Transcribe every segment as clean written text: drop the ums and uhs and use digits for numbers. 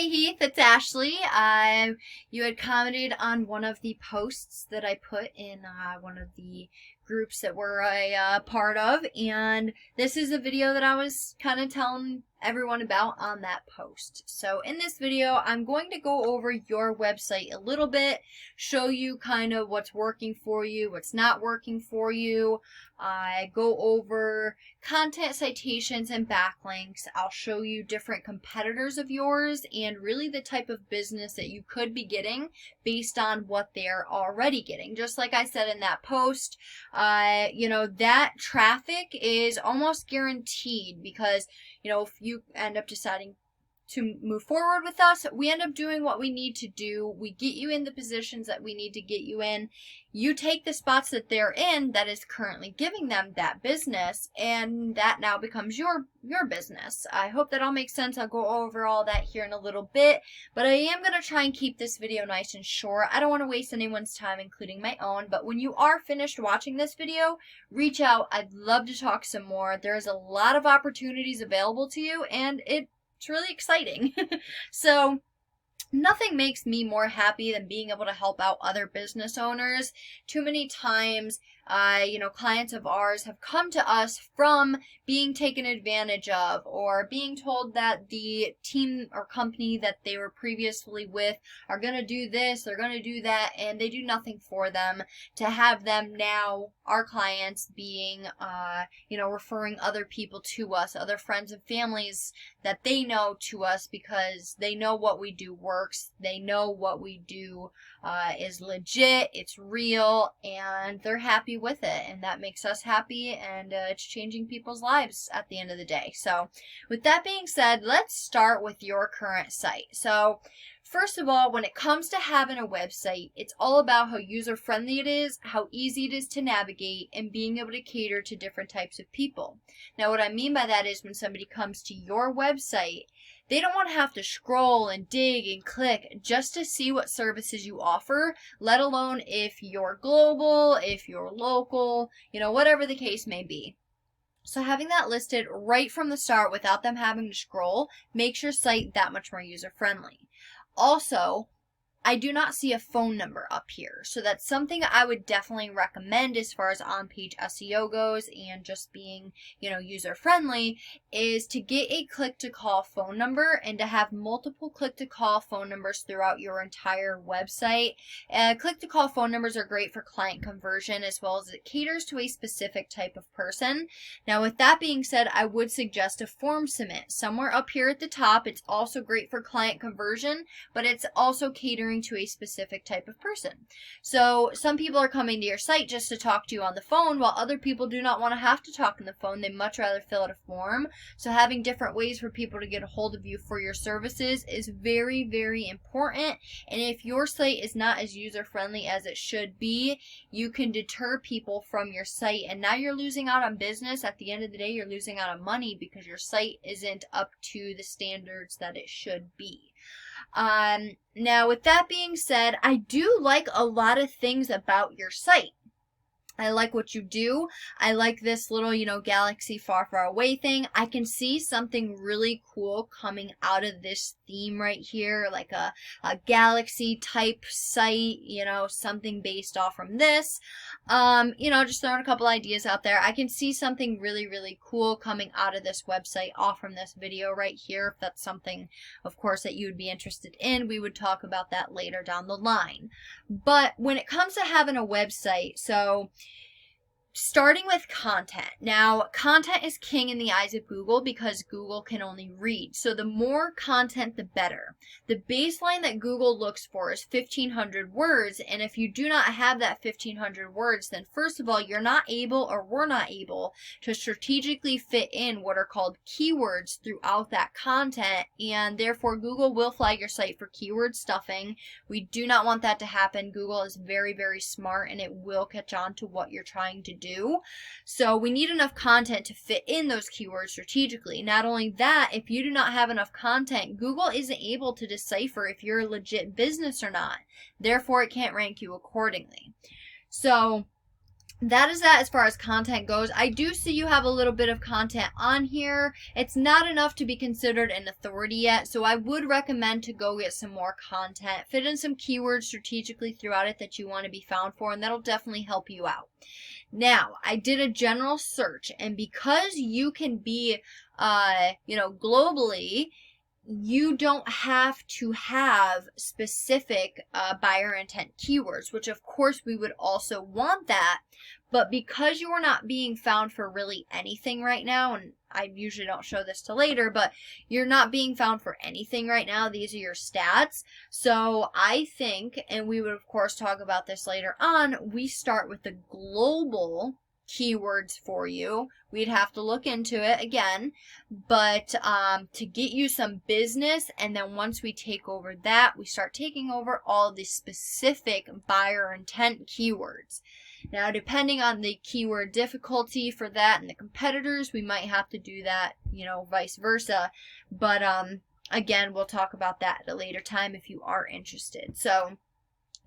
Hey Heath, it's Ashley. You had commented on one of the posts that I put in one of the groups that we're a part of, and this is a video that I was kind of telling everyone about on that post. So in this video, I'm going to go over your website a little bit, show you kind of what's working for you, what's not working for you. I go over content citations and backlinks. I'll show you different competitors of yours and really the type of business that you could be getting based on what they're already getting. Just like I said in that post, that traffic is almost guaranteed because, if you end up deciding to move forward with us, we end up doing what we need to do. We get you in the positions that we need to get you in. You take the spots that they're in that is currently giving them that business, and that now becomes your business. I hope that all makes sense. I'll go over all that here in a little bit, but I am going to try and keep this video nice and short. I don't want to waste anyone's time, including my own, but when you are finished watching this video, reach out. I'd love to talk some more. There's a lot of opportunities available to you, and it's really exciting. So nothing makes me more happy than being able to help out other business owners. Too many times, clients of ours have come to us from being taken advantage of or being told that the team or company that they were previously with are going to do this, they're going to do that, and they do nothing for them. To have them now, our clients, being, referring other people to us, other friends and families that they know to us because they know what we do works, they know what we do is legit, it's real, and they're happy with it, and that makes us happy, and it's changing people's lives at the end of the day. So with that being said, let's start with your current site. So first of all, when it comes to having a website, it's all about how user-friendly it is, how easy it is to navigate, and being able to cater to different types of people. Now, what I mean by that is when somebody comes to your website, they don't want to have to scroll and dig and click just to see what services you offer, let alone if you're global, if you're local, whatever the case may be. So having that listed right from the start without them having to scroll makes your site that much more user-friendly. Also, I do not see a phone number up here, so that's something I would definitely recommend as far as on-page SEO goes and just being, user-friendly, is to get a click-to-call phone number and to have multiple click-to-call phone numbers throughout your entire website. Click-to-call phone numbers are great for client conversion as well as it caters to a specific type of person. Now, with that being said, I would suggest a form submit somewhere up here at the top. It's also great for client conversion, but it's also catering to a specific type of person. So some people are coming to your site just to talk to you on the phone, while other people do not want to have to talk on the phone. They much rather fill out a form. So having different ways for people to get a hold of you for your services is very, very important. And if your site is not as user-friendly as it should be, you can deter people from your site, and now you're losing out on business. At the end of the day, you're losing out on money because your site isn't up to the standards that it should be. Now, with that being said, I do like a lot of things about your site. I like what you do. I like this little, galaxy far, far away thing. I can see something really cool coming out of this theme right here, like a galaxy type site, something based off from this. Just throwing a couple ideas out there. I can see something really, really cool coming out of this website off from this video right here. If that's something, of course, that you would be interested in, we would talk about that later down the line. But when it comes to having a website, so starting with content. Now, content is king in the eyes of Google because Google can only read. So the more content, the better. The baseline that Google looks for is 1,500 words. And if you do not have that 1,500 words, then first of all, you're not able, or we're not able, to strategically fit in what are called keywords throughout that content. And therefore, Google will flag your site for keyword stuffing. We do not want that to happen. Google is very, very smart, and it will catch on to what you're trying to do. So we need enough content to fit in those keywords strategically. Not only that, if you do not have enough content, Google isn't able to decipher if you're a legit business or not. Therefore, it can't rank you accordingly. So that is that as far as content goes. I do see you have a little bit of content on here. It's not enough to be considered an authority yet, so I would recommend to go get some more content. Fit in some keywords strategically throughout it that you want to be found for, and that'll definitely help you out. Now, I did a general search, and because you can be, globally, you don't have to have specific buyer intent keywords, which of course we would also want that. But because you are not being found for really anything right now, and I usually don't show this till later, but you're not being found for anything right now. These are your stats. So I think, and we would of course talk about this later on, we start with the global keywords for you. We'd have to look into it again, but to get you some business, and then once we take over that, we start taking over all the specific buyer intent keywords. Now, depending on the keyword difficulty for that and the competitors, we might have to do that, vice versa. But again, we'll talk about that at a later time if you are interested. So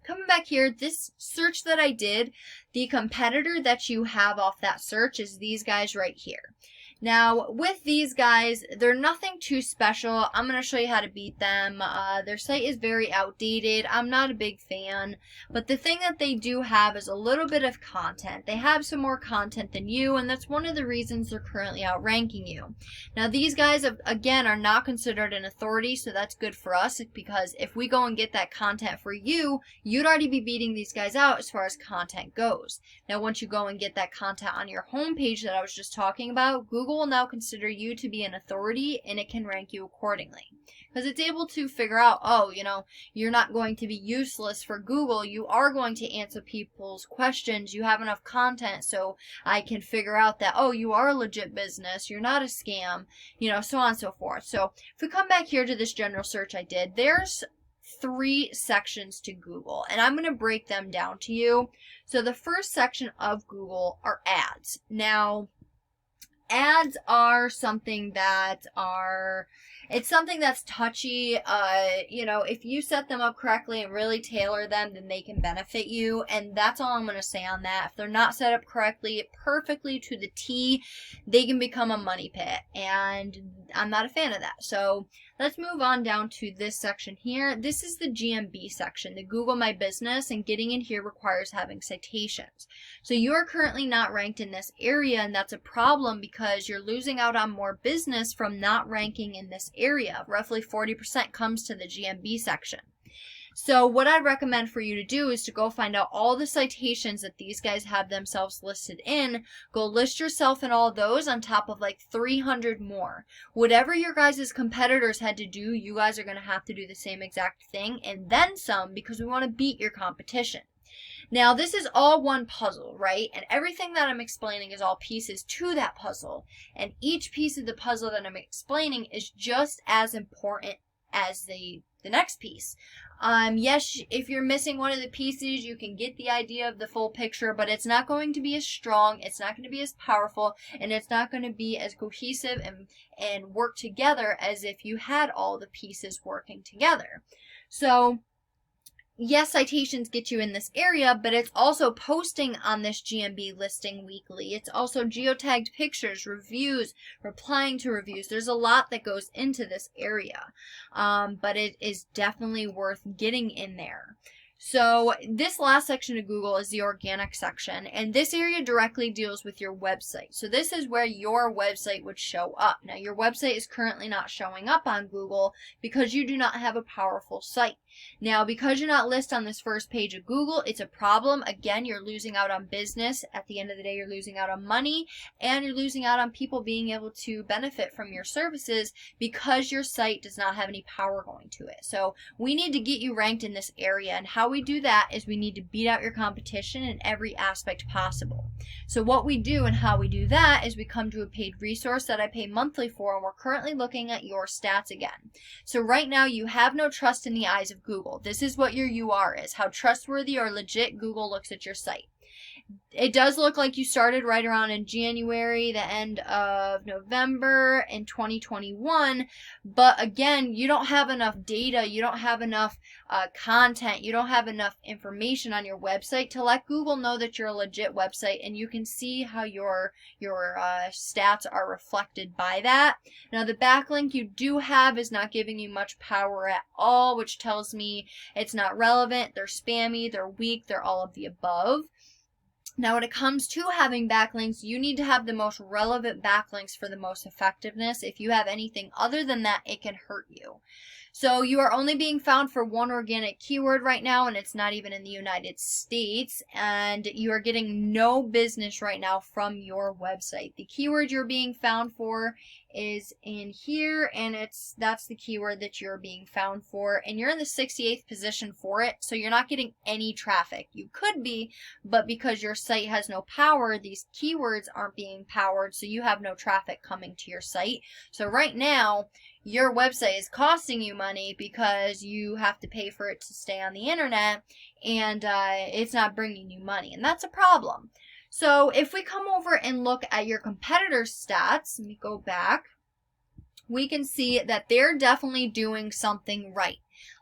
coming back here, this search that I did, the competitor that you have off that search is these guys right here. Now, with these guys, they're nothing too special. I'm going to show you how to beat them. Their site is very outdated. I'm not a big fan. But the thing that they do have is a little bit of content. They have some more content than you, and that's one of the reasons they're currently outranking you. Now, these guys, again, are not considered an authority, so that's good for us, because if we go and get that content for you, you'd already be beating these guys out as far as content goes. Now, once you go and get that content on your homepage that I was just talking about, Google will now consider you to be an authority, and it can rank you accordingly. Because it's able to figure out, oh, you're not going to be useless for Google. You are going to answer people's questions. You have enough content, so I can figure out that, oh, you are a legit business. You're not a scam, so on and so forth. So if we come back here to this general search I did, there's 3 sections to Google, and I'm going to break them down to you. So the first section of Google are ads. Now, ads are something that it's something that's touchy. If you set them up correctly and really tailor them, then they can benefit you, and that's all I'm going to say on that. If they're not set up correctly, perfectly to the T, they can become a money pit, and I'm not a fan of that. So let's move on down to this section here. This is the GMB section, the Google My Business, and getting in here requires having citations. So you are currently not ranked in this area, and that's a problem because you're losing out on more business from not ranking in this area. Roughly 40% comes to the GMB section. So what I'd recommend for you to do is to go find out all the citations that these guys have themselves listed in. Go list yourself in all those on top of like 300 more. Whatever your guys' competitors had to do, you guys are going to have to do the same exact thing and then some, because we want to beat your competition. Now, this is all one puzzle, right? And everything that I'm explaining is all pieces to that puzzle. And each piece of the puzzle that I'm explaining is just as important as the next piece. Yes, if you're missing one of the pieces, you can get the idea of the full picture, but it's not going to be as strong, it's not going to be as powerful, and it's not going to be as cohesive and work together as if you had all the pieces working together. So, yes, citations get you in this area, but it's also posting on this GMB listing weekly. It's also geotagged pictures, reviews, replying to reviews. There's a lot that goes into this area, but it is definitely worth getting in there. So this last section of Google is the organic section, and this area directly deals with your website. So this is where your website would show up. Now, your website is currently not showing up on Google because you do not have a powerful site. Now, because you're not listed on this first page of Google, it's a problem. Again, you're losing out on business. At the end of the day, you're losing out on money, and you're losing out on people being able to benefit from your services because your site does not have any power going to it. So we need to get you ranked in this area, and how we do that is we need to beat out your competition in every aspect possible. So what we do and how we do that is we come to a paid resource that I pay monthly for, and we're currently looking at your stats again. So right now, you have no trust in the eyes of Google. This is what your UR is, how trustworthy or legit Google looks at your site. It does look like you started right around in January, the end of November in 2021. But again, you don't have enough data. You don't have enough content. You don't have enough information on your website to let Google know that you're a legit website, and you can see how your stats are reflected by that. Now, the backlink you do have is not giving you much power at all, which tells me it's not relevant. They're spammy. They're weak. They're all of the above. Now, when it comes to having backlinks, you need to have the most relevant backlinks for the most effectiveness. If you have anything other than that, it can hurt you. So you are only being found for one organic keyword right now, and it's not even in the United States, and you are getting no business right now from your website. The keyword you're being found for is in here, and that's the keyword that you're being found for, and you're in the 68th position for it, so you're not getting any traffic. You could be, but because your site has no power, these keywords aren't being powered, so you have no traffic coming to your site. So right now, your website is costing you money because you have to pay for it to stay on the internet, and it's not bringing you money, and that's a problem. So if we come over and look at your competitors' stats, let me go back, we can see that they're definitely doing something right.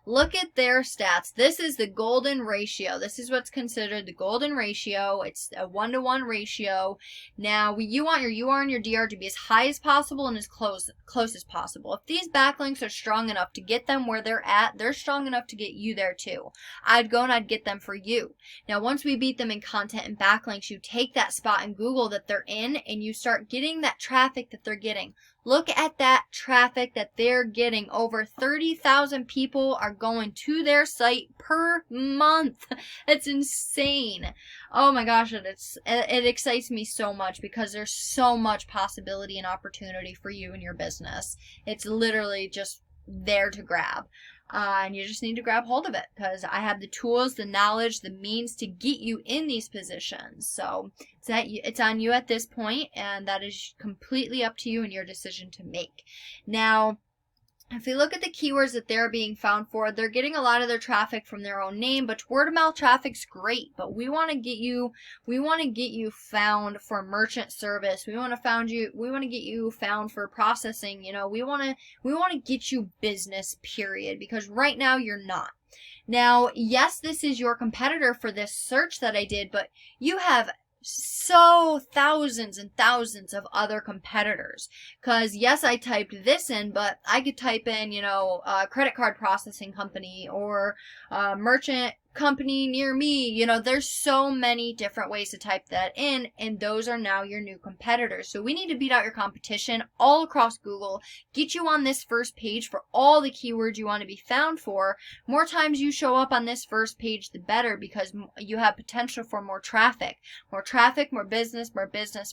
Look at their stats. This is the golden ratio. This is what's considered the golden ratio. It's a 1-to-1 ratio. Now, you want your UR and your DR to be as high as possible and as close as possible. If these backlinks are strong enough to get them where they're at, they're strong enough to get you there too. I'd go and I'd get them for you. Now, once we beat them in content and backlinks, you take that spot in Google that they're in and you start getting that traffic that they're getting. Look at that traffic that they're getting. Over 30,000 people are going to their site per month. It's insane. Oh my gosh, it excites me so much because there's so much possibility and opportunity for you and your business. It's literally just there to grab. And you just need to grab hold of it because I have the tools, the knowledge, the means to get you in these positions. So it's on you at this point, and that is completely up to you and your decision to make. Now, if we look at the keywords that they're being found for, they're getting a lot of their traffic from their own name, but word of mouth traffic's great. But we want to get you found for merchant service. We want to get you found for processing. You know, we want to get you business, period, because right now you're not. Now, yes, this is your competitor for this search that I did, but you have so thousands and thousands of other competitors, because yes, I typed this in, but I could type in, you know, credit card processing company or merchant company near me. You know, there's so many different ways to type that in, and those are now your new competitors. So we need to beat out your competition all across Google, get you on this first page for all the keywords you want to be found for. More times you show up on this first page, the better, because you have potential for more traffic, more business,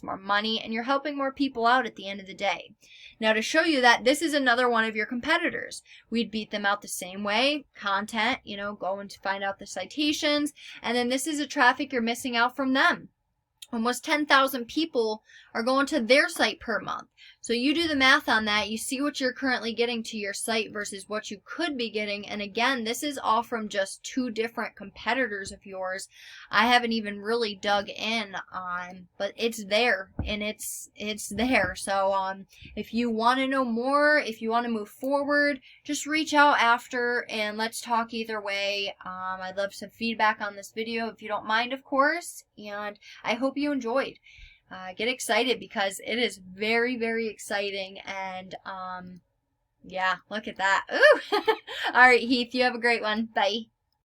more money, and you're helping more people out at the end of the day. Now, to show you that, this is another one of your competitors. We'd beat them out the same way. Content, you know, go and find out the citations, and then this is the traffic you're missing out from them. Almost 10,000 people are going to their site per month. So you do the math on that. You see what you're currently getting to your site versus what you could be getting. And again, this is all from just 2 different competitors of yours. I haven't even really dug in on, but it's there, and it's there. So if you want to know more, if you want to move forward, just reach out after and let's talk either way. I'd love some feedback on this video if you don't mind, of course. And I hope you enjoyed. Get excited because it is very, very exciting, and yeah, look at that. Ooh. All right, Heath, you have a great one. Bye.